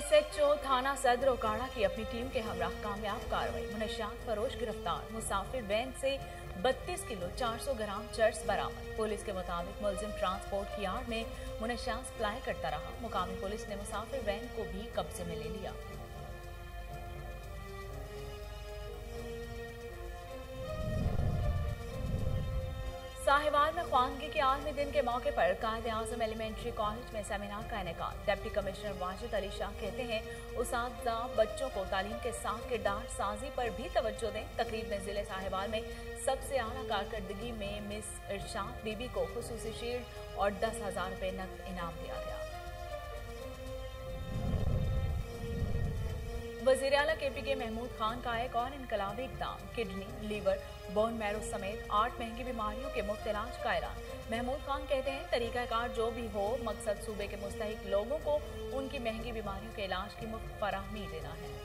SHO थाना सदर ओकाड़ा की अपनी टीम के हमरा कामयाब कार्रवाई। मुनशियात फरोश गिरफ्तार। मुसाफिर वैन से 32 किलो 400 ग्राम चर्स बरामद। पुलिस के मुताबिक मुलजिम ट्रांसपोर्ट की आड़ में मुनशियात सप्लाई करता रहा। मुकामी पुलिस ने मुसाफिर वैन को भी कब्जे में ले लिया। साहिवाल में ख्वानगी की आलमी दिन के मौके पर कायद-ए-आज़म एलिमेंट्री कॉलेज में सेमिनार का इनेकाद। डिप्टी कमिश्नर वाजिद अली शाह कहते हैं उस्ताद बच्चों को तालीम के साथ किरदार साजी पर भी तवज्जो दें। तकरीब में जिले साहिवाल में सबसे आला कारकर्दगी में मिस इरशाद बीबी को खुसूसी शील्ड और 10,000 रुपए नकद इनाम दिया गया। वजीर आला KPK महमूद खान का एक और इनकलाबी इक़दाम। किडनी, लीवर, बोन मैरो समेत 8 महंगी बीमारियों के मुफ्त इलाज का ऐलान। महमूद खान कहते हैं तरीकाकार जो भी हो, मकसद सूबे के मुस्तहिक लोगों को उनकी महंगी बीमारियों के इलाज की मुफ्त फराहमी देना है।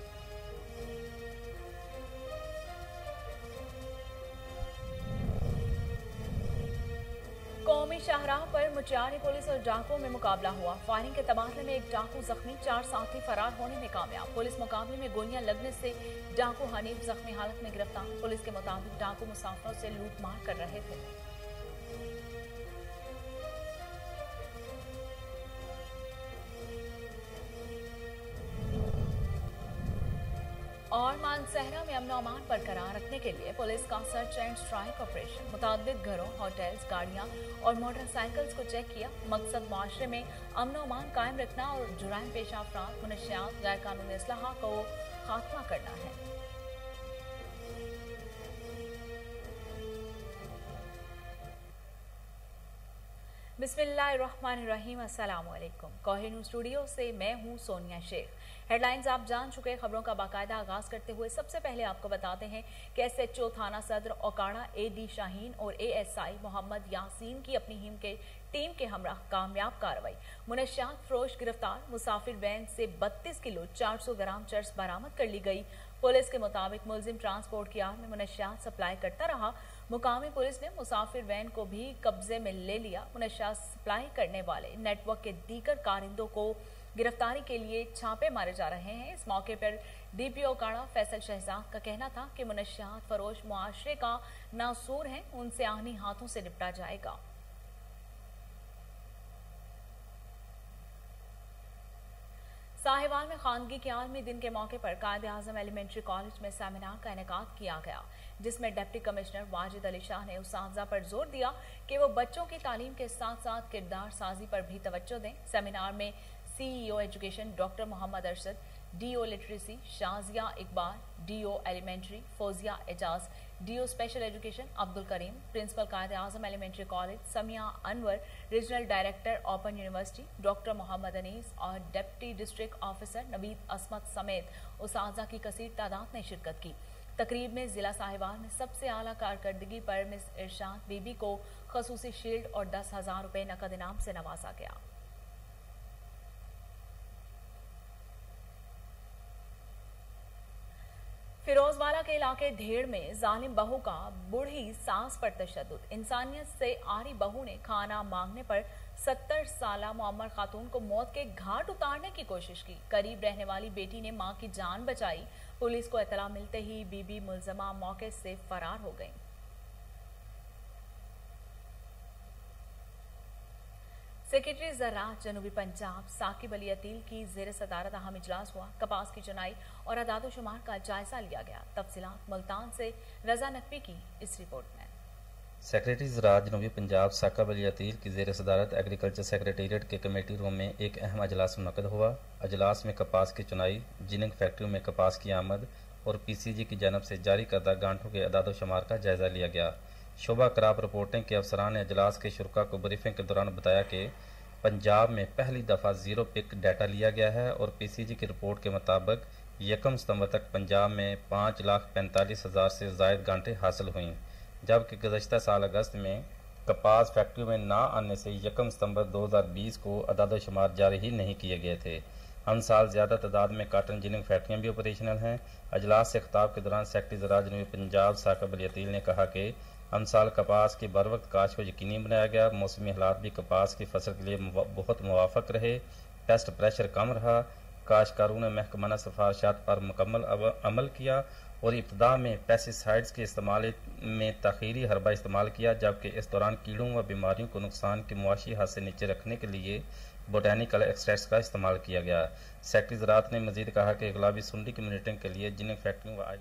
कौमी शाहराह पर मुचियारी पुलिस और डाकुओं में मुकाबला हुआ। फायरिंग के तबादले में एक डाकू जख्मी, 4 साथी फरार होने में कामयाब। पुलिस मुकाबले में गोलियां लगने से डाकू हनीफ जख्मी हालत में गिरफ्तार। पुलिस के मुताबिक डाकू मुसाफिरों से लूटमार कर रहे थे। और मानसहरा में अमन-ओ-अमान बरकरार रखने के लिए पुलिस का सर्च एंड स्ट्राइक ऑपरेशन। मुताबिक घरों, होटल्स, गाड़ियां और मोटरसाइकिल्स को चेक किया। मकसद माशरे में अमन-ओ-अमान कायम रखना और जुराइम पेशा अफराद, मुनशियात, गैर कानूनी असलाह को खात्मा करना है। बिस्मिल्लाहिर्रहमानिर्रहीम। अस्सलाम वालेकुम। कोहिनूर न्यूज़ स्टूडियो से मैं हूं सोनिया शेख। हेडलाइंस आप जान चुके। खबरों का बाकायदा आगाज करते हुए सबसे पहले आपको बताते हैं कि एसएचओ थाना सदर ओकाड़ा AD शाहीन और ASI मोहम्मद यासीन की अपनी टीम के हमरा कामयाब कार्रवाई। मुनशियात फरोश गिरफ्तार। मुसाफिर वैन से 32 किलो 400 ग्राम चर्स बरामद कर ली गई। पुलिस के मुताबिक मुलजिम ट्रांसपोर्ट की आड़ में मुनशियात सप्लाई करता रहा। मुकामी पुलिस ने मुसाफिर वैन को भी कब्जे में ले लिया। मुनशियात सप्लाई करने वाले नेटवर्क के दीगर कारिंदों को गिरफ्तारी के लिए छापे मारे जा रहे हैं। इस मौके पर DPO ओकाड़ा फैसल शहजाद का कहना था कि मुनशियात फरोश मुआशरे का नासूर है, उनसे आहनी हाथों से निपटा जाएगा। साहिवाल में खानगी के आलमी दिन के मौके पर कायद-ए-आज़म एलिमेंट्री कॉलेज में सेमिनार का इनेकाद किया गया, जिसमें डिप्टी कमिश्नर वाजिद अली शाह ने उस्ताद पर जोर दिया कि वो बच्चों की तालीम के साथ साथ किरदार साजी पर भी तवज्जो दें। सेमिनार में CEO education doctor Mohammad Arshad, DO literacy Shazia Iqbal, DO elementary Fauzia Ejaz, DO special education Abdul Karim, principal Quaid-e-Azam elementary college Samia Anwar, regional director open university doctor Mohammad Anees और डिप्टी डिस्ट्रिक्ट ऑफिसर नवीद असमत समेत उस्ताज़ा की कसीर तादाद ने शिरकत की। तकरीब में जिला साहिवाल में सबसे आला कारकर्दगी पर मिस इरशाद बीबी को खसूसी शील्ड और 10,000 रुपए नकद इनाम से नवाजा गया। फिरोजवाला के इलाके धेड़ में जालिम बहू का बूढ़ी सास पर तशद्दुद। इंसानियत से आरी बहू ने खाना मांगने पर 70 साला मुअम्मर खातून को मौत के घाट उतारने की कोशिश की। करीब रहने वाली बेटी ने मां की जान बचाई। पुलिस को इतला मिलते ही बीबी मुलजमा मौके से फरार हो गई। सेक्रेटरी ज़राअत जनूबी पंजाब साकिब अली अतील की ज़ेर सदारत अहम इजलास हुआ। कपास की चुनाई और अदादोशुमार का जायजा लिया गया। तफसीलात मुल्तान से रजा नकवी की इस रिपोर्ट में। सेक्रेटरी ज़राअत जनूबी पंजाब साकिब अली अतील की ज़ेर सदारत एग्रीकल्चर सेक्रेटेरिएट के कमेटी रूम में एक अहम अजलास मुनक़द हुआ। अजलास में कपास की चुनाई, जिनिंग फैक्ट्रियों में कपास की आमद और PCG की जानब से जारी करदा गांठों के अदादोशुमार का जायजा लिया गया। शोबा क्रॉप रिपोर्टिंग के अफसरान ने अजलास के शुरका को ब्रीफिंग के दौरान बताया कि पंजाब में पहली दफ़ा ज़ीरो पिक डाटा लिया गया है और PCG की रिपोर्ट के मुताबिक 1 सितंबर तक पंजाब में 5,45,000 से ज़ायद गांठें हासिल हुई, जबकि गुज़श्ता साल अगस्त में कपास फैक्ट्रियों में ना आने से 1 सितंबर 2020 को अदाद-ओ-शुमार जारी ही नहीं किए गए थे। हम साल ज़्यादा तादाद में काटन जिनिंग फैक्ट्रियाँ भी ऑपरेशनल हैं। अजलास से खिताब के दौरान सेक्रेटरी ज़राअत जनूबी पंजाब साकिब अली अतील ने कहा कि हम साल कपास की बर वक्त काश को यकीनी बनाया गया। मौसमी हालात भी कपास की फसल के लिए बहुत मुवाफक रहे। टेस्ट प्रेशर कम रहा। काश्तकारों ने महकमाना सिफारिशात पर मुकम्मल अमल किया और इब्तदा में पेस्टिसाइड्स के इस्तेमाल में तखीरी हरबा इस्तेमाल किया, जबकि इस दौरान कीड़ों व बीमारियों को नुकसान के मुआशी हद से नीचे रखने के लिए बोटानिकल एक्सट्रैक्ट्स का इस्तेमाल किया गया। सेक्रेटरी ज़राअत ने मजीद कहा कि गुलाबी सुंडी की मॉनिटरिंग के लिए जिन फैक्ट्रियों व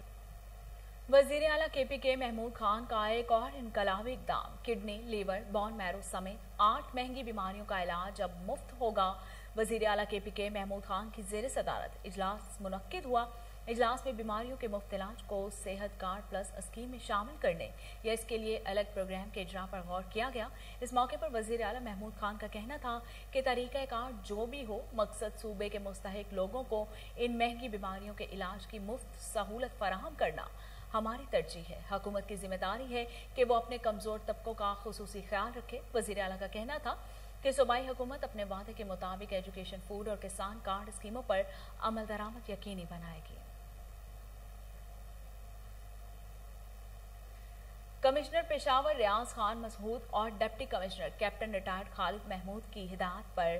वजीर आला KPK महमूद खान का एक और इनकलाबी इक़दाम, किडनी, लीवर, बोन मैरो समेत 8 महंगी बीमारियों का इलाज अब मुफ्त होगा। वजीर आला KPK महमूद खान की ज़ेर सदारत इजलास मुनक्किद हुआ। इजलास में बीमारियों के मुफ्त इलाज को सेहत कार्ड प्लस स्कीम में शामिल करने या इसके लिए अलग प्रोग्राम के इजरा पर गौर किया गया। इस मौके पर वजीर आला महमूद खान का कहना था कि तरीका कार जो भी हो, मकसद सूबे के मुस्तहिक लोगों को इन महंगी बीमारियों के इलाज की मुफ्त सहूलत फराहम करना हमारी तरजीह है। हुकूमत की जिम्मेदारी है कि वो अपने कमजोर तबकों का खुसूसी ख्याल रखे। वजीर आला का कहना था कि सूबाई हुकूमत अपने वादे के मुताबिक एजुकेशन, फूड और किसान कार्ड स्कीमों पर अमल दरामद यकीनी बनाएगी। कमिश्नर पेशावर रियाज खान मसहूद और deputy commissioner captain retired Khalid Mahmood की हिदायत पर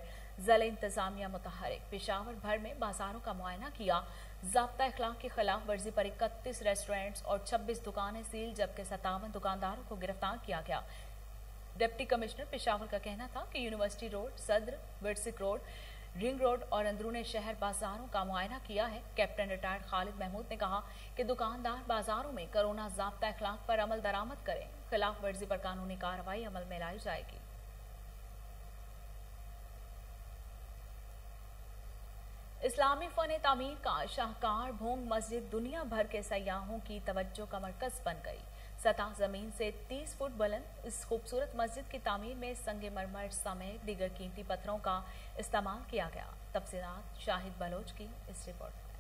ज़िला इंतजामिया मुतहरिक पेशावर भर में बाजारों का मुआयना किया। ज़ाब्ता अखलाक की खिलाफ वर्जी पर 31 रेस्टोरेंट्स और 26 दुकानें सील, जबकि 57 दुकानदारों को गिरफ्तार किया गया। डिप्टी कमिश्नर पेशावर का कहना था कि यूनिवर्सिटी रोड, सदर, विरसिक रोड, रिंग रोड और अंदरूनी शहर बाजारों का मुआयना किया है। कैप्टन रिटायर्ड खालिद महमूद ने कहा कि दुकानदार बाजारों में कोरोना ज़ाब्ता अखलाक पर अमल दरामद करें, खिलाफ वर्जी पर कानूनी कार्रवाई अमल में लाई जाएगी। इस्लामी फन तामीर का शाहकार भोंग मस्जिद दुनिया भर के सयाहों की तवज्जो का मरकज बन गई। सतह जमीन से 30 फुट बुलंद इस खूबसूरत मस्जिद की तामीर में संगे मरमर समेत दीगर कीमती पत्थरों का इस्तेमाल किया गया। तफसीलात शाहिद बलोच की इस रिपोर्ट में।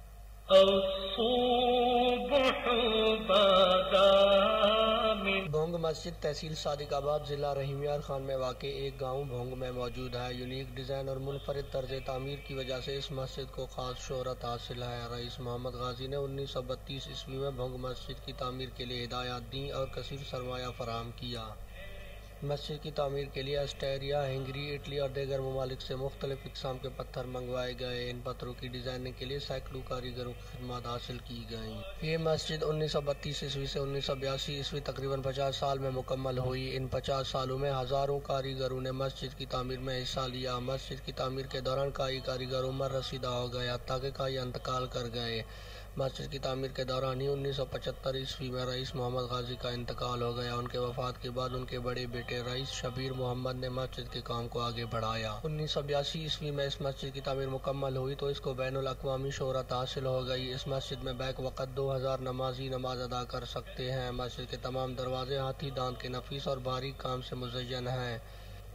भोंग मस्जिद तहसील सादिकाबाद जिला रहीमयार खान में वाक़ एक गांव भोंग में मौजूद है। यूनिक डिज़ाइन और मुनफरिद तर्ज तामीर की वजह से इस मस्जिद को ख़ास शोहरत हासिल है। रईस मोहम्मद गाजी ने 1932 ईस्वी में भोंग मस्जिद की तामीर के लिए हिदायत दी और कसीर सरमाया फराहम किया। मस्जिद की तामीर के लिए ऑस्ट्रेलिया, हंगरी, इटली और दीगर ममालिक से मुख्तलिफ इक़साम के पत्थर मंगवाए गए। इन पत्थरों की डिज़ाइनिंग के लिए सैकड़ों कारीगरों की खिदमत हासिल की गई। ये मस्जिद 1932 ईस्वी से 1982 ईस्वी तकरीबन 50 साल में मुकम्मल हुई। इन 50 सालों में हज़ारों कारीगरों ने मस्जिद की तामीर में हिस्सा लिया। मस्जिद की तामीर के दौरान कई कारीगर उम्र रसीदा हो गया ताकि कई इंतकाल कर गए। मस्जिद की तामीर के दौरान ही 1975 ईस्वी में रईस मोहम्मद गाजी का इंतकाल हो गया। उनके वफात के बाद उनके बड़े बेटे रईस शबीर मोहम्मद ने मस्जिद के काम को आगे बढ़ाया। 1982 ईस्वी में इस मस्जिद की तामीर मुकम्मल हुई तो इसको बैनुल अक़वामी शोहरत हासिल हो गई। इस मस्जिद में बैक वक़्त 2000 नमाजी नमाज अदा कर सकते हैं। मस्जिद के तमाम दरवाजे हाथी दांत के नफीस और बारीक काम से मुज़य्यन हैं।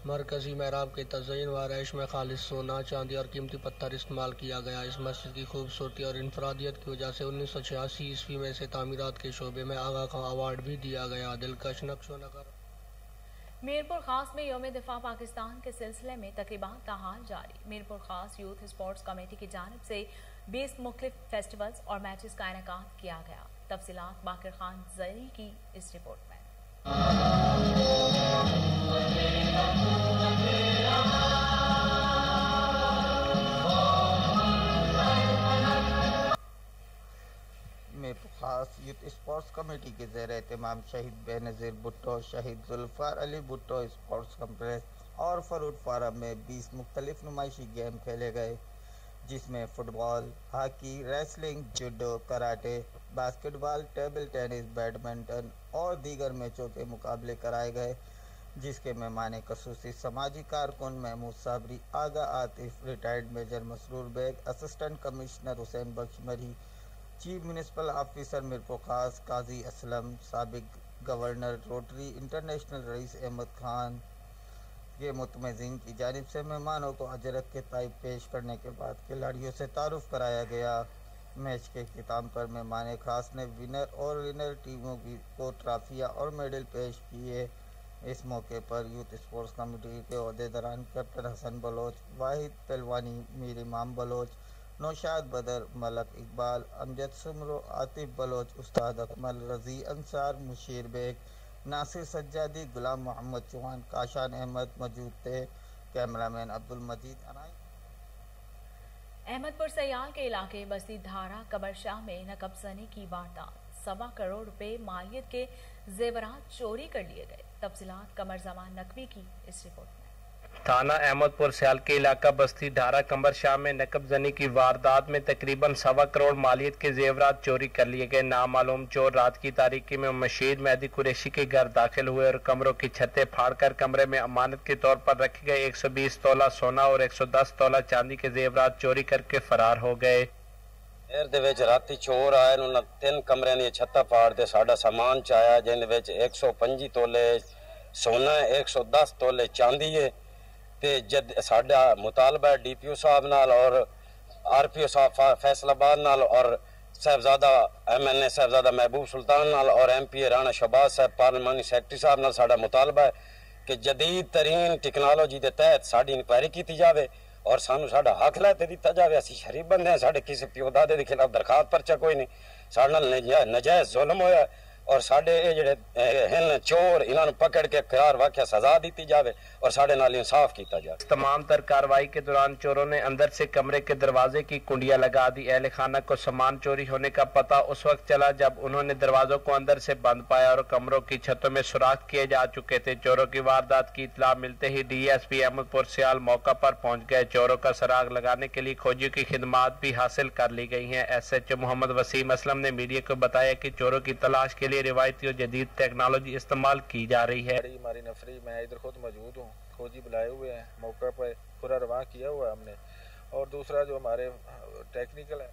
मरकजी महराब के तज़य्युन व आरइश में खालिस सोना, चांदी और कीमती पत्थर इस्तेमाल किया गया। इस मस्जिद की खूबसूरती और इनफरादियत की वजह से 1986 ईस्वी में इसे तामीरात के शोबे में आगा खां अवार्ड भी दिया गया। दिलकश नक्शो नगर। मीरपुर खास में यौम दिफा पाकिस्तान के सिलसिले में तकरीबात ताहाल जारी। मीरपुर खास यूथ स्पोर्ट्स कमेटी की जानिब से 20 मुख्तलिफ फेस्टिवल्स और मैचेस का इनेकाद किया गया। तफसीलात बाकिर खान जरी की इस रिपोर्ट में। मीरपुर खास यूथ स्पोर्ट्स कमेटी के ज़ेर एहतमाम शहीद बेनज़ीर भुट्टो, शहीद जुल्फ़ार अली भुट्टो स्पोर्ट्स कम्प्लेक्स और फरूट फारम में 20 मुख्तलिफ नुमाइशी गेम खेले गए, जिसमें football, hockey, wrestling, judo, karate, basketball, table tennis, badminton और दीगर मैचों के मुकाबले कराए गए, जिसके मेहमान खसूसी समाजी कारकुन Mahmood Sabri, Agha Atif, retired major Masroor Baig, assistant commissioner Hussain Bakhsh Marri, chief municipal officer Mirpur Khas Qazi Aslam, साबिक governor Rotary International Raees Ahmed Khan के मुतमज़ीन की जानिब से मेहमानों को अजरक के ताइब पेश करने के बाद खिलाड़ियों से तारुफ कराया गया। मैच के अख्ताम पर मेहमान खास ने विनर और विनर टीमों को ट्राफियाँ और मेडल पेश किए। इस मौके पर यूथ स्पोर्ट्स कमेटी के अहदेदारान कैप्टन हसन बलोच, वाहिद पहलवानी, मीर इमाम बलोच, नौशाद बदर, मलक इकबाल, अमजद सुमरो, आतिफ बलोच, उस्ताद अकमल, रजी अंसार, मुशीर बेग, नासिर सज्जादी, गुलाम मोहम्मद चौहान, काशान अहमद मौजूद थे। कैमरामैन अब्दुल मजीद अनाई। अहमदपुर सयाल के इलाके बस्ती धारा कबरशाह में नकबजनी की वारदात। 1.25 करोड़ रुपए मालियत के जेवरात चोरी कर लिए गए। तफसीलात कमर जमान नकवी की इस रिपोर्ट में। थाना अहमदपुर सयाल के इलाका बस्ती ढारा कमरशाह में नकबजनी की वारदात में तकरीबन 1.25 करोड़ मालियत के जेवरात चोरी कर लिए गए। नामालूम चोर रात की तारीकी में मशीद मेहदी कुरैशी के घर दाखिल हुए और कमरों की छतें फाड़कर कमरे में अमानत के तौर पर रखे गए 120 तोला सोना और 110 तोला चांदी के जेवरात चोरी करके फरार हो गए। राती चोर आए, उन्होंने 3 कमरे दी छत्ता फाड़ के साडा सामान चाया, जिन्हें 125 तोले सोना 110 तोले चांदी है। ते जद साडा मुतालबा डीपीओ साहब नाल और आरपीओ साहब फैसलाबाद नाल और साहबजादा MNA साहबजादा महबूब सुल्तान नाल और MP राणा शहबाज साहब पार्लिमानी सैकटरी साहब नाल साडा मुतालबा है कि जदीद तरीन टेक्नोलॉजी के तहत साडी इंक्वायरी की जाए और सानू साडा हक लै दिता जाए। असी शरीफ बंदे हैं, साडे किसी प्यो दादे के खिलाफ दरखास्त परचा कोई नहीं, साडे नाल नजायज जुल्म होया और साडे जिहड़े हैं चोर इन्हां पकड़ के ख्यार वाक़या सजा दी जाए और साडे नाल इंसाफ किया जाए। तमाम तर कार्रवाई के दौरान चोरों ने अंदर से कमरे के दरवाजे की कुंडियां लगा दी। अहले खाना को सामान चोरी होने का पता उस वक्त चला जब उन्होंने दरवाजों को अंदर से बंद पाया और कमरों की छतों में सुराख किए जा चुके थे। चोरों की वारदात की इत्तला मिलते ही DSP अहमदपुर सयाल मौका पर पहुंच गए। चोरों का सराग लगाने के लिए खोजियों की खिदमात भी हासिल कर ली गई है। SHO मोहम्मद वसीम असलम ने मीडिया को बताया कि चोरों की तलाश के लिए रिवायती और जदीद टेक्नोलॉजी इस्तेमाल की जा रही है। हमारी नफरी मैं इधर खुद मौजूद हूँ, खोजी बुलाए हुए हैं, मौका पर पूरा रवाना किया हुआ है हमने। और दूसरा जो हमारे टेक्निकल है,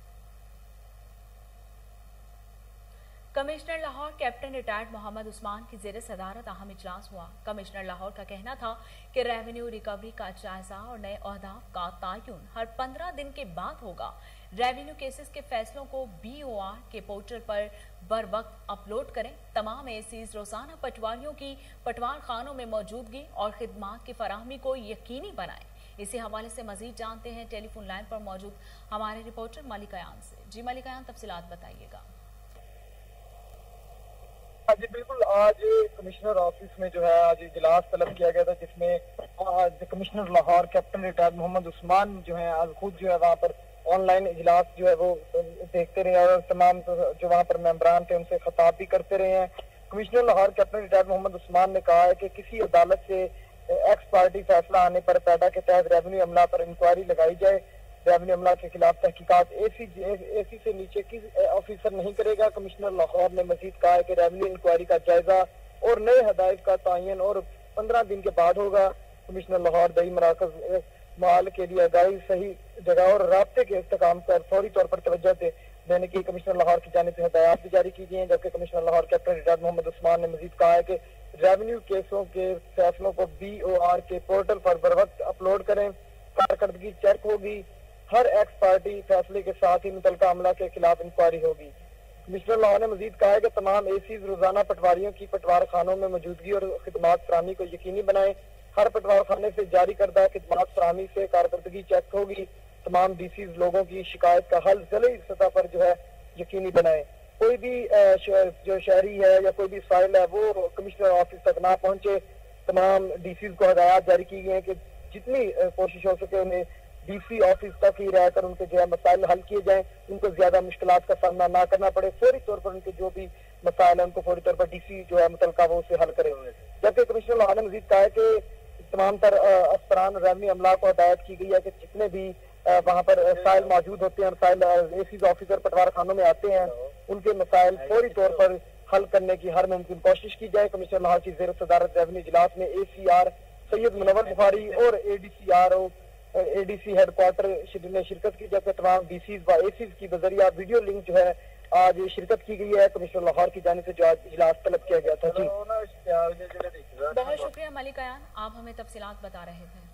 commissioner Lahore captain retired Mohammad Usman की ज़ेर सदारत अहम इजलास हुआ। कमिश्नर लाहौर का कहना था कि रेवेन्यू रिकवरी का जायजा और नए ओहदाफ का तयन हर 15 दिन के बाद होगा। रेवेन्यू केसेस के फैसलों को BOR के पोर्टल पर बर वक्त अपलोड करें। तमाम ACs रोजाना पटवारियों की पटवार खानों में मौजूदगी और खिदमात की फराहमी को यकीनी बनाएं। इसी हवाले से मजीद जानते हैं टेलीफोन लाइन पर मौजूद हमारे रिपोर्टर मलिकायान से। जी मलिकायान, तफसीलात बताइएगा। जी बिल्कुल, आज कमिश्नर ऑफिस में जो है आज इजलास तलब किया गया था, जिसमें आज commissioner Lahore captain retired Mohammad Usman जो है आज खुद जो है वहाँ पर ऑनलाइन इजलास जो है वो देखते रहे और तमाम जो वहाँ पर मेंबरान थे उनसे खिताब भी करते रहे हैं। Commissioner Lahore captain retired Mohammad Usman ने कहा है कि किसी अदालत से एक्स पार्टी फैसला आने पर पैदा के तहत रेवेन्यू अमला पर इंक्वायरी लगाई जाए। रेवेन्यू अमला के खिलाफ तहकीकात AC से नीचे किसी ऑफिसर नहीं करेगा। कमिश्नर लाहौर ने मजीद कहा है कि रेवेन्यू इंक्वायरी का जायजा और नए हदायत का तयन और 15 दिन के बाद होगा। कमिश्नर लाहौर दही मराकज माल के लिए आगाही सही जगह और राब्ते के इस्तेकाम पर फौरी तौर पर तवज्जो देने की कमिश्नर लाहौर की जानिब से हदायत भी जारी की गई हैं। जबकि commissioner Lahore captain retired Mohammad Usman ने मजीद कहा है कि रेवेन्यू केसों के फैसलों को BOR के पोर्टल पर बर वक्त अपलोड करें। कारकर्दगी चेक होगी। हर एक्स पार्टी फैसले के साथ ही मुतलका अमला के खिलाफ इंक्वायरी होगी। कमिश्नर लाहौर ने मजीद कहा है कि तमाम ACs रोजाना पटवारियों की पटवार खानों में मौजूदगी और खिदमात फराहमी को यकीनी बनाए। हर पटवार खाने से जारी करदा खिदमात फराहमी से कारकर्दगी चेक होगी। तमाम DCs लोगों की शिकायत का हल जिले सतह पर जो है यकीनी बनाए। कोई भी जो शहरी है या कोई भी फाइल है वो कमिश्नर ऑफिस तक ना पहुंचे। तमाम DCs को हदायत जारी की गई है कि जितनी कोशिश हो सके उन्हें DC ऑफिस तक ही रहकर उनके जो है मसाइल हल किए जाएं, उनको ज्यादा मुश्किलात का सामना ना करना पड़े। फौरी तौर पर उनके जो भी मसाइल है उनको फौरी तौर पर DC जो है मुतलका वो उसे हल करे। जबकि कमिश्नर लाहौर ने मजीद कहा है कि तमाम तर अफसरान रेवेन्यू अमला को हदायत की गई है कि जितने भी वहाँ पर मसाइल मौजूद होते हैं, मसाइल ACs ऑफिसर पटवार खानों में आते हैं, उनके मसाइल फौरी तौर पर हल करने की हर मुमकिन कोशिश की जाए। कमिश्नर लाहौर की ज़ेर सदारत रेवेन्यू इजलास में ACR सैयद मुनव्वर बुखारी और ADC हेडक्वार्टर ने शिरकत की। जबकि तमाम DCs व ACs की बजरिया वीडियो लिंक जो है आज शिरकत की गई है। कमिश्नर लाहौर की जानिब से जो आज इजलास तलब किया गया था। जी बहुत शुक्रिया मलिकायान, आप हमें तफसीलात बता रहे थे।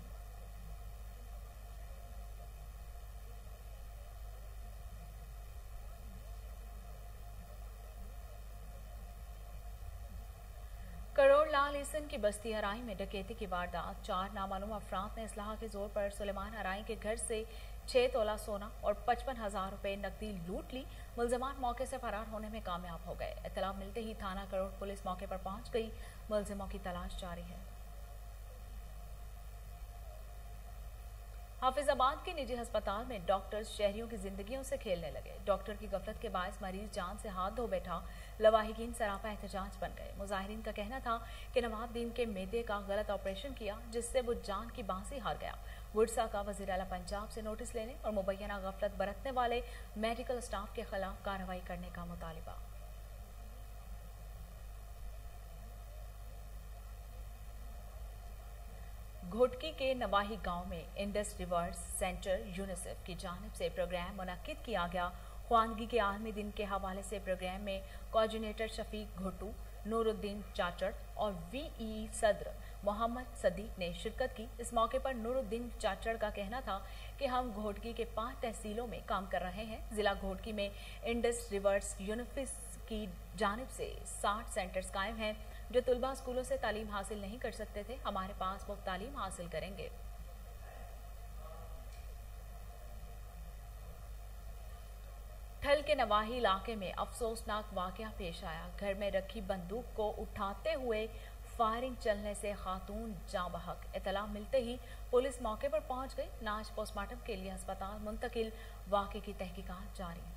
करोड़ लाल ईसन की बस्ती हराई में डकैती की वारदात। 4 नामालूम अफराद ने इस्लाह के जोर पर सुलेमान हराई के घर से 6 तोला सोना और 55,000 रुपए नकदी लूट ली। मुल्जिमान मौके से फरार होने में कामयाब हो गए। इत्तला मिलते ही थाना करोड़ पुलिस मौके पर पहुंच गई। मुल्जिमों की तलाश जारी है। हाफिजाबाद के निजी अस्पताल में डॉक्टर्स शहरियों की जिंदगियों से खेलने लगे। डॉक्टर की गफलत के बायस मरीज जान से हाथ धो बैठा, लवाहिकीन सरापा एहतजाज बन गए। मुजाहिरीन का कहना था कि नवाबुद्दीन के मेदे का गलत ऑपरेशन किया, जिससे वो जान की बांसी हार गया। वुडसा का वजीर आला पंजाब से नोटिस लेने और मुबैना गफलत बरतने वाले मेडिकल स्टाफ के खिलाफ कार्रवाई करने का मुतालिबा। घोटकी के नवाही गांव में इंडस रिवर्स सेंटर यूनिसेफ की जानिब से प्रोग्राम मुनक्किद किया गया। ख्वानगी के आलमी दिन के हवाले से प्रोग्राम में कोऑर्डिनेटर शफीक घोटू, नूरुद्दीन चाचड़ और वीई सदर मोहम्मद सदीक ने शिरकत की। इस मौके पर नूरुद्दीन चाचड़ का कहना था कि हम घोटकी के 5 तहसीलों में काम कर रहे हैं। जिला घोटकी में इंडस रिवर्स यूनिसेफ की जानिब से 60 सेंटर्स कायम हैं जो तुलबा स्कूलों से तालीम हासिल नहीं कर सकते थे, हमारे पास मुफ्त तालीम हासिल करेंगे। ठल के नवाही इलाके में अफसोसनाक वाकया पेश आया। घर में रखी बंदूक को उठाते हुए फायरिंग चलने से खातून जाँ बहक। इतला मिलते ही पुलिस मौके पर पहुंच गई। नाश पोस्टमार्टम के लिए अस्पताल मुंतकिल, वाकये की तहकीकात जारी।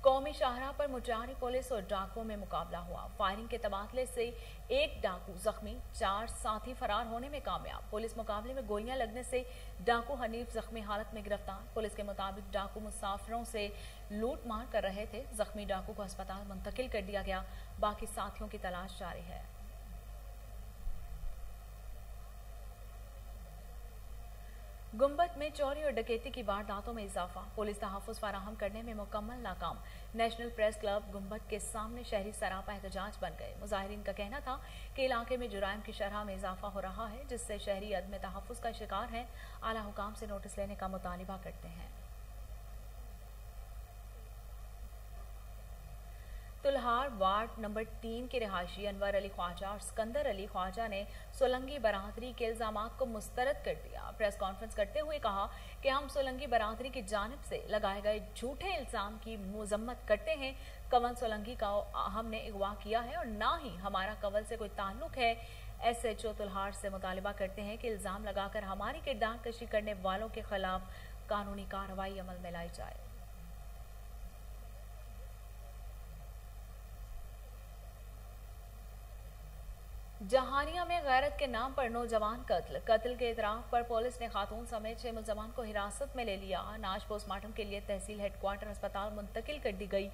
कौमी शाहराह पर मुटियारी पुलिस और डाकुओं में मुकाबला हुआ। फायरिंग के तबादले से एक डाकू जख्मी, 4 साथी फरार होने में कामयाब। पुलिस मुकाबले में गोलियां लगने से डाकू हनीफ जख्मी हालत में गिरफ्तार। पुलिस के मुताबिक डाकू मुसाफिरों से लूट मार कर रहे थे। जख्मी डाकू को अस्पताल मुंतकिल कर दिया गया। बाकी साथियों की तलाश जारी है। गुंबद में चोरी और डकैती की वारदातों में इजाफा। पुलिस तहफ्फुज़ फराहम करने में मुकम्मल नाकाम। नेशनल प्रेस क्लब गुंबद के सामने शहरी सरापा एहतजाज बन गए। मुजाहिरीन का कहना था कि इलाके में जुराइम की शरह में इजाफा हो रहा है, जिससे शहरी अदम तहफ्फुज़ का शिकार हैं। आला हुकाम से नोटिस लेने का मुतालिबा करते हैं। तुल्हार वार्ड नंबर 3 के रिहायशी अनवर अली ख्वाजा और सिकंदर अली ख्वाजा ने सोलंगी बरादरी के इल्जामात को मुस्तरद कर दिया। प्रेस कॉन्फ्रेंस करते हुए कहा कि हम सोलंगी बरादरी की जानिब से लगाए गए झूठे इल्जाम की मुजम्मत करते हैं। कंवल सोलंगी का हमने अगवा किया है और ना ही हमारा कंवल से कोई ताल्लुक है। SHO तुल्हार से मुतालिबा करते हैं कि इल्जाम लगाकर हमारी किरदार कशी करने वालों के खिलाफ कानूनी कार्रवाई अमल में लाई जाए। जहानिया में गैरत के नाम पर नौजवान कत्ल के इतराफ पर पुलिस ने खातून समेत 6 मुलजमान को हिरासत में ले लिया। नाश पोस्टमार्टम के लिए तहसील हेडक्वार्टर अस्पताल मुंतकिल कर दी गई।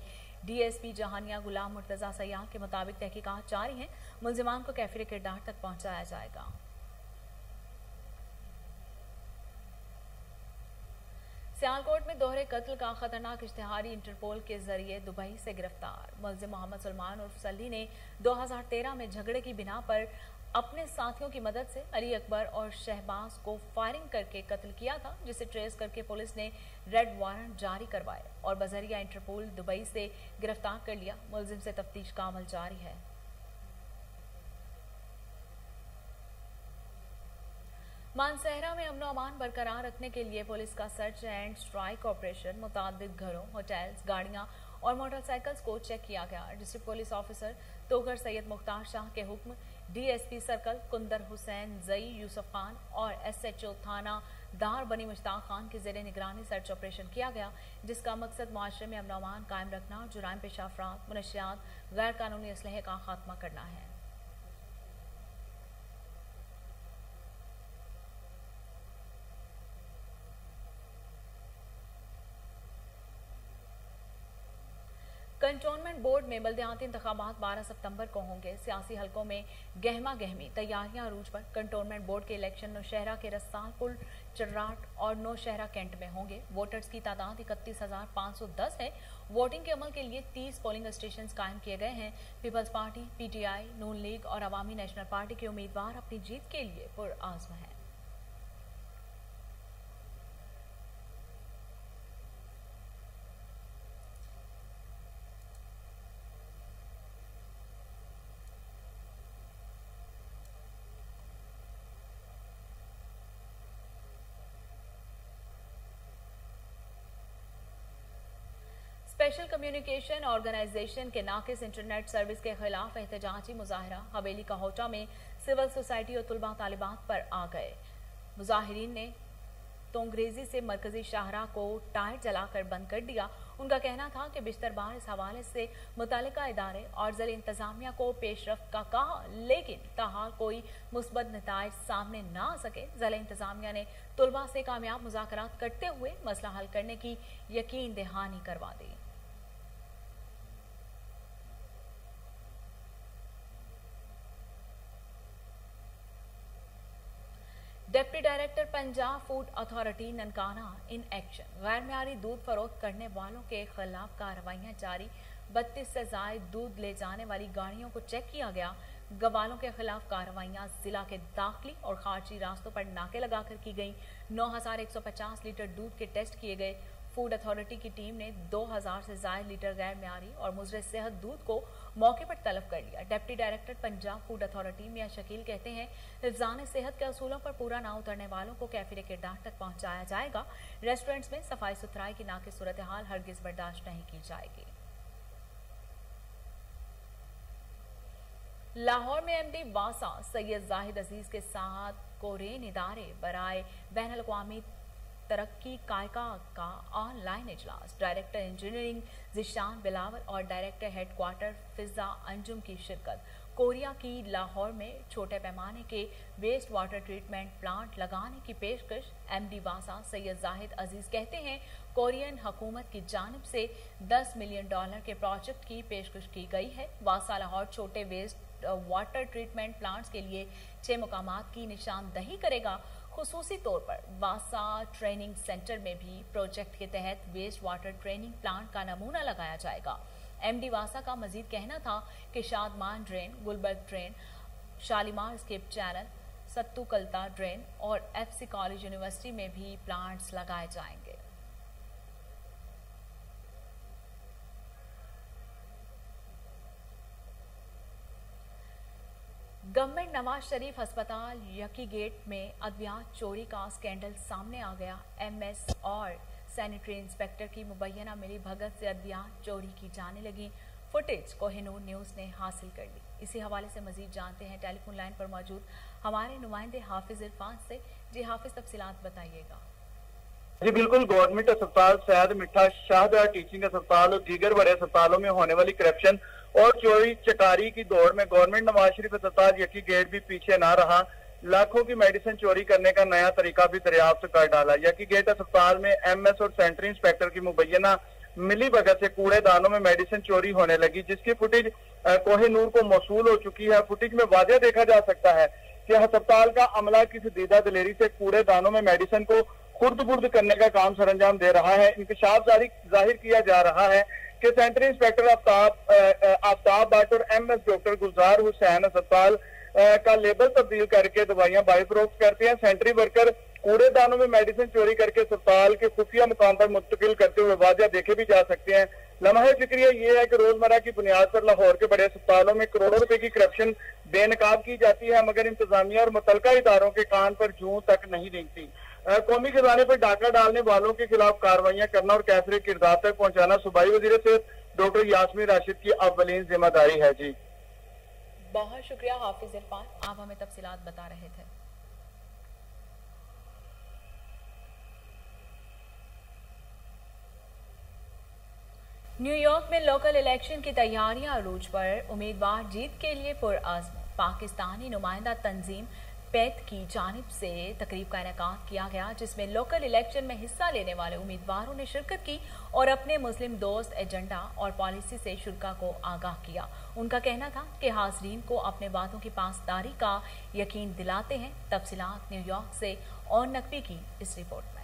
DSP जहानिया गुलाम मुर्तजा सयाह के मुताबिक तहकीकात जारी हैं। मुलजमान को कैफिर किरदार तक पहुंचाया जाएगा। सियालकोट में दोहरे कत्ल का खतरनाक इश्तिहारी इंटरपोल के जरिए दुबई से गिरफ्तार। मुलजिम मोहम्मद सलमान उर्फ सली ने 2013 में झगड़े की बिना पर अपने साथियों की मदद से अली अकबर और शहबाज को फायरिंग करके कत्ल किया था, जिसे ट्रेस करके पुलिस ने रेड वारंट जारी करवाए और बजरिया इंटरपोल दुबई से गिरफ्तार कर लिया। मुलजिम से तफ्तीश का अमल जारी है। मानसहरा में अमनो अमान बरकरार रखने के लिए पुलिस का सर्च एंड स्ट्राइक ऑपरेशन मुतादिद घरों, होटल्स, गाड़ियां और मोटरसाइकिल्स को चेक किया गया। District police officer Toghar Syed Mukhtar Shah के हुक्म DSP सर्कल कुंदर हुसैन जई यूसुफ खान और SHO थाना दार बनी मुश्ताक खान के जेरे निगरानी सर्च ऑपरेशन किया गया, जिसका मकसद मुआशरे में अमनो अमान कायम रखना और जुराइम पेशा अफराद, मुनशियात, गैर कानूनी असलहे का खात्मा करना है। कंटोनमेंट बोर्ड में बल्दियाती इंतखाबात 12 सितंबर को होंगे। सियासी हलकों में गहमा गहमी तैयारियां अरूज पर। कंटोनमेंट बोर्ड के इलेक्शन नौशहरा के रसालपुर, चर्राट और नौशहरा कैंट में होंगे। वोटर्स की तादाद 31,510 है। वोटिंग के अमल के लिए 30 पोलिंग स्टेशन कायम किए गए हैं। पीपल्स पार्टी, PTI, नून लीग और अवामी नेशनल पार्टी के उम्मीदवार अपनी जीत के लिए पुरआज़्म हैं। स्पेशल कम्युनिकेशन ऑर्गेनाइजेशन के नाकिस इंटरनेट सर्विस के खिलाफ एहतजाजी मुजाहरा। हवेली का होटा में सिविल सोसाइटी और तुलबा तालिबात पर आ गए। मुजाहिरीन ने तोंगरेजी से मरकजी शाहराह को टायर जलाकर बंद कर दिया। उनका कहना था कि बिश्तरबार इस हवाले से मुतालिका इदारे और ज़िला इंतजामिया को पेशरफ्त का कहा, लेकिन ताहाल कोई मुस्बत नताइज सामने न आ सके। ज़िला इंतजामिया ने तुलबा से कामयाब मुज़ाकरात करते हुए मसला हल करने की यकीन दहानी करवा दी। Deputy director Punjab food authority Nankana in action. गैर मियारी दूध फरोख्त करने वालों के खिलाफ कार्रवाइयां जारी। 32 से जायद दूध ले जाने वाली गाड़ियों को चेक किया गया। गवालों के खिलाफ कार्रवाइयां जिला के दाखिली और खारजी रास्तों पर नाके लगाकर की गई। 9150 लीटर दूध के टेस्ट किए गए। फूड अथॉरिटी की टीम ने 2000 से ज्यादा लीटर गैर मियारी और मुजरे सेहत दूध को मौके पर तलब कर लिया। Deputy director Punjab food authority Mian Shakeel कहते हैं, हिफ्ज़ान सेहत के असूलों पर पूरा ना उतरने वालों को कैफिरे के डांट तक पहुंचाया जाएगा। रेस्टोरेंट्स में सफाई सुथराई की नाक़िस सूरत हाल हरगिज बर्दाश्त नहीं की जाएगी। लाहौर में एमडी वासा सैयद जाहिद अजीज के साथ कोरेन इदारे बराए बैनुल अक़वामी तरक्की कायका का ऑनलाइन इजलास। डायरेक्टर इंजीनियरिंग जिशान बिलावल और डायरेक्टर हेडक्वार्टर फिजा अंजुम की शिरकत। कोरिया की लाहौर में छोटे पैमाने के वेस्ट वाटर ट्रीटमेंट प्लांट लगाने की पेशकश। एमडी वासा सैयद जाहिद अजीज कहते हैं, कोरियन हुकूमत की जानिब से $10 मिलियन के प्रोजेक्ट की पेशकश की गई है। वासा लाहौर छोटे वेस्ट वाटर ट्रीटमेंट प्लांट्स के लिए 6 मुकामात की निशानदही करेगा। खुसूसी तौर पर वासा ट्रेनिंग सेंटर में भी प्रोजेक्ट के तहत वेस्ट वाटर ट्रेनिंग प्लांट का नमूना लगाया जाएगा। एमडी वासा का मजीद कहना था कि Shadman drain, Gulberg drain, Shalimar escape channel, Sattu Kalta drain और FC कॉलेज यूनिवर्सिटी में भी प्लांट्स लगाए जाएंगे। गवर्नमेंट नवाज शरीफ अस्पताल यकी गेट में अद्वियात चोरी का स्कैंडल सामने आ गया। MS और सैनिटरी इंस्पेक्टर की मुबैना मिली भगत से अद्वियात चोरी की जाने लगी। फुटेज कोहिनूर न्यूज ने हासिल कर ली। इसी हवाले से मजीद जानते हैं टेलीफोन लाइन पर मौजूद हमारे नुमाइंदे हाफिज इरफान से। जी हाफिज, तफसीलात बताइएगा। जी बिल्कुल, गवर्नमेंट अस्पताल सैयद मिठा शाहजहां टीचिंग अस्पताल और दीगर बड़े अस्पतालों में होने वाली करप्शन और चोरी चकारी की दौड़ में गवर्नमेंट नवाज शरीफ अस्पताल यकी गेट भी पीछे ना रहा। लाखों की मेडिसिन चोरी करने का नया तरीका भी दरियाफ्त कर डाला। यकी गेट अस्पताल में MS और सैनिटरी इंस्पेक्टर की मुबैना मिली भगत से कूड़ेदानों में मेडिसिन चोरी होने लगी, जिसकी फुटेज कोहिनूर को मौसूल हो चुकी है। फुटेज में वाज़ेह देखा जा सकता है कि अस्पताल का अमला किसी दीदा दिलेरी से कूड़ेदानों में मेडिसिन को खुर्द बुर्द करने का काम सरंजाम दे रहा है। इंकशाफ जाहिर किया जा रहा है कि सैनिटरी इंस्पेक्टर आफ्ताब भट्ट और MS डॉक्टर गुलजार हुसैन अस्पताल का लेबल तब्दील करके दवाइयां बाई फरोख्त करते हैं। सैनिटरी वर्कर कूड़ेदानों में मेडिसिन चोरी करके अस्पताल के खुफिया मुकाम पर मुंतकिल करते हुए वाज़ेह देखे भी जा सकते हैं। लम्हा जिक्रिया ये है कि रोजमर्रा की बुनियाद पर लाहौर के बड़े अस्पतालों में करोड़ों रुपए की करप्शन बेनकाब की जाती है, मगर इंतजामिया और मुतलका इदारों के कान पर जूं तक नहीं रेंगती। कौमी खजाने पर डाका डालने वालों के खिलाफ कार्रवाइयां करना और कैफरे किरदार तक पहुंचाना सूबाई वजीर सेहत डॉक्टर यास्मीन राशिद की अव्वलीन जिम्मेदारी है। जी बहुत शुक्रिया हाफिज इरफान, आप हमें तफसीलात बता रहे थे। न्यूयॉर्क में लोकल इलेक्शन की तैयारियां अरूज पर। उम्मीदवार जीत के लिए पुरअज़्म। पाकिस्तानी नुमाइंदा तंजीम पैत की जानिब से तकरीब का इनेकाद किया गया, जिसमें लोकल इलेक्शन में हिस्सा लेने वाले उम्मीदवारों ने शिरकत की और अपने मुस्लिम दोस्त एजेंडा और पॉलिसी से शुरा को आगाह किया। उनका कहना था कि हाज़रीन को अपने वादों की पासदारी का यकीन दिलाते हैं। तफसीलात न्यूयॉर्क से और नकवी की इस रिपोर्ट में।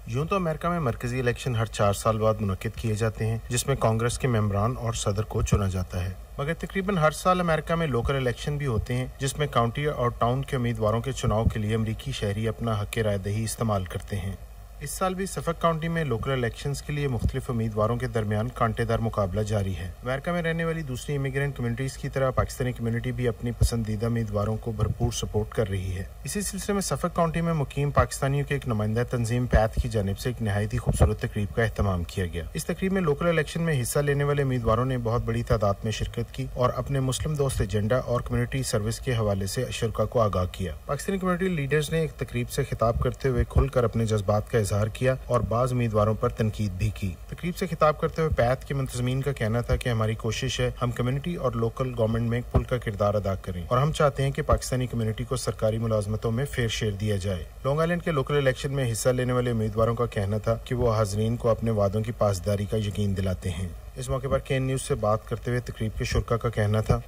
यूं तो अमेरिका में मरकजी इलेक्शन हर 4 साल बाद मुनक्किद किए जाते हैं, जिसमें कांग्रेस के मेंबरान और सदर को चुना जाता है, मगर तकरीबन हर साल अमेरिका में लोकल इलेक्शन भी होते हैं, जिसमें काउंटी और टाउन के उम्मीदवारों के चुनाव के लिए अमरीकी शहरी अपना हक राय दही इस्तेमाल करते हैं। इस साल भी सफक काउंटी में लोकल इलेक्शंस के लिए मुख्तलिफ उम्मीदवारों के दरमियान कांटेदार मुकाबला जारी है। अमेरिका में रहने वाली दूसरी इमिग्रेंट कम्युनिटीज की तरह पाकिस्तानी कम्युनिटी भी अपनी पसंदीदा उम्मीदवारों को भरपूर सपोर्ट कर रही है। इसी सिलसिले में सफक काउंटी में मुकीम पाकिस्तानियों के एक नुमाइंदा तंजीम पैथ की जानिब से एक नहायत ही खूबसूरत तकरीब का एहतमाम किया गया। इस तकरीब में लोकल इलेक्शन में हिस्सा लेने वाले उम्मीदवारों ने बहुत बड़ी तादाद में शिरकत की और अपने मुस्लिम दोस्त एजेंडा और कम्युनिटी सर्विस के हवाले से शुरा को आगाह किया। पाकिस्तानी कम्युनिटी लीडर्स ने एक तकरीब से खिताब करते हुए खुलकर अपने जज्बात का इजहार किया और बाज उम्मीदवारों पर तनकीद भी की। तकरीब से खिताब करते हुए पैथ के मुंतजमीन का कहना था कि हमारी कोशिश है हम कम्युनिटी और लोकल गवर्नमेंट में पुल का किरदार अदा करें और हम चाहते हैं कि पाकिस्तानी कम्युनिटी को सरकारी मुलाजमतों में फेयर शेयर दिया जाए। लॉन्ग आइलैंड के लोकल इलेक्शन में हिस्सा लेने वाले उम्मीदवारों का कहना था कि वो हाजरीन को अपने वादों की पासदारी का यकीन दिलाते हैं। इस मौके पर केन न्यूज से बात करते हुए तकरीब के शुरा का कहना था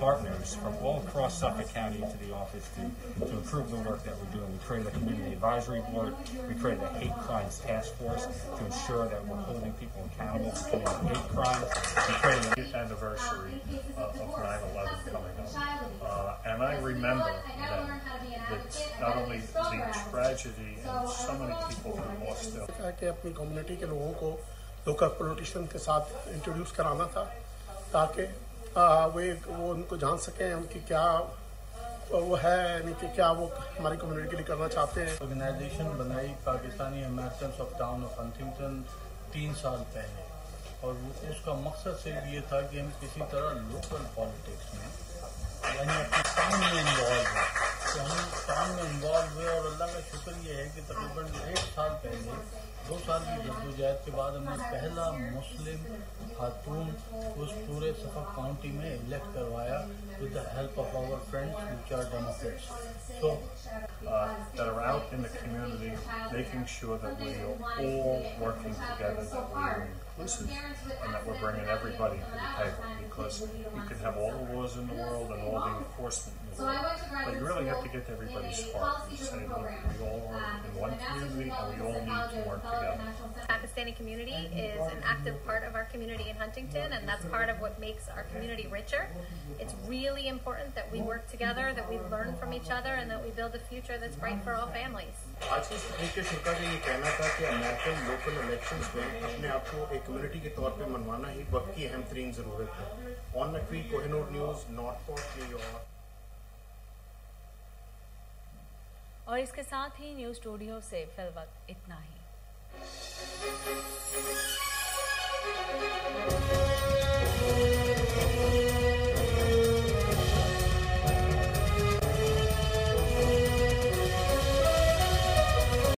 partners from all across Suffolk County into the office to improve the work that we're doing. We created a community advisory board. We created a hate crimes task force to ensure that we're holding people accountable for committing hate crimes. We created the anniversary of 9/11 coming up. And I remember that not only the tragedy and so many people who lost their कि अपनी community के लोगों को local politician के साथ introduce कराना था ताकि वो उनको जान सकें उनकी क्या वो है यानी कि क्या वो हमारी कम्युनिटी के लिए करना चाहते हैं। ऑर्गेनाइजेशन बनाई Pakistani American of town of Huntington 3 साल पहले और उसका मकसद सिर्फ ये था कि हम किसी तरह लोकल पॉलिटिक्स में यानी अपनी टाउन में इन्वॉल्व हुए। तो हम टाउन में इन्वॉल्व हुए और अल्लाह का शुक्र ये है कि तकरीबन 1 साल पहले 2 साल की जद्दोजहद के बाद हमने पहला मुस्लिम खातून उस पूरे सफक काउंटी में इलेक्ट करवाया with the help of our friends which are democrats. So that are out in the community, making sure that we are all working together, that we are inclusive, and that we're bringing everybody to the table. Because you can have all the laws in the world and all the enforcement in the world, but you really have to get to everybody's heart and say, look, we all are in one community and we all need to work together. Pakistani community is an active part of our community in Huntington, and that's part of what makes our community richer. It's really important that we work together, that we learn from each other, and that we build a future that's bright for all families. आज की तकरीब के शुरा का ये कहना था कि American local elections में अपने आप को एक कम्युनिटी के तौर पे मनवाना ही वक्त की अहम तरीन जरूरत है। Aun Naqvi, Kohinoor News, Northport, New York. और इसके साथ ही न्यूज स्टूडियो से फिलहाल इतना ही।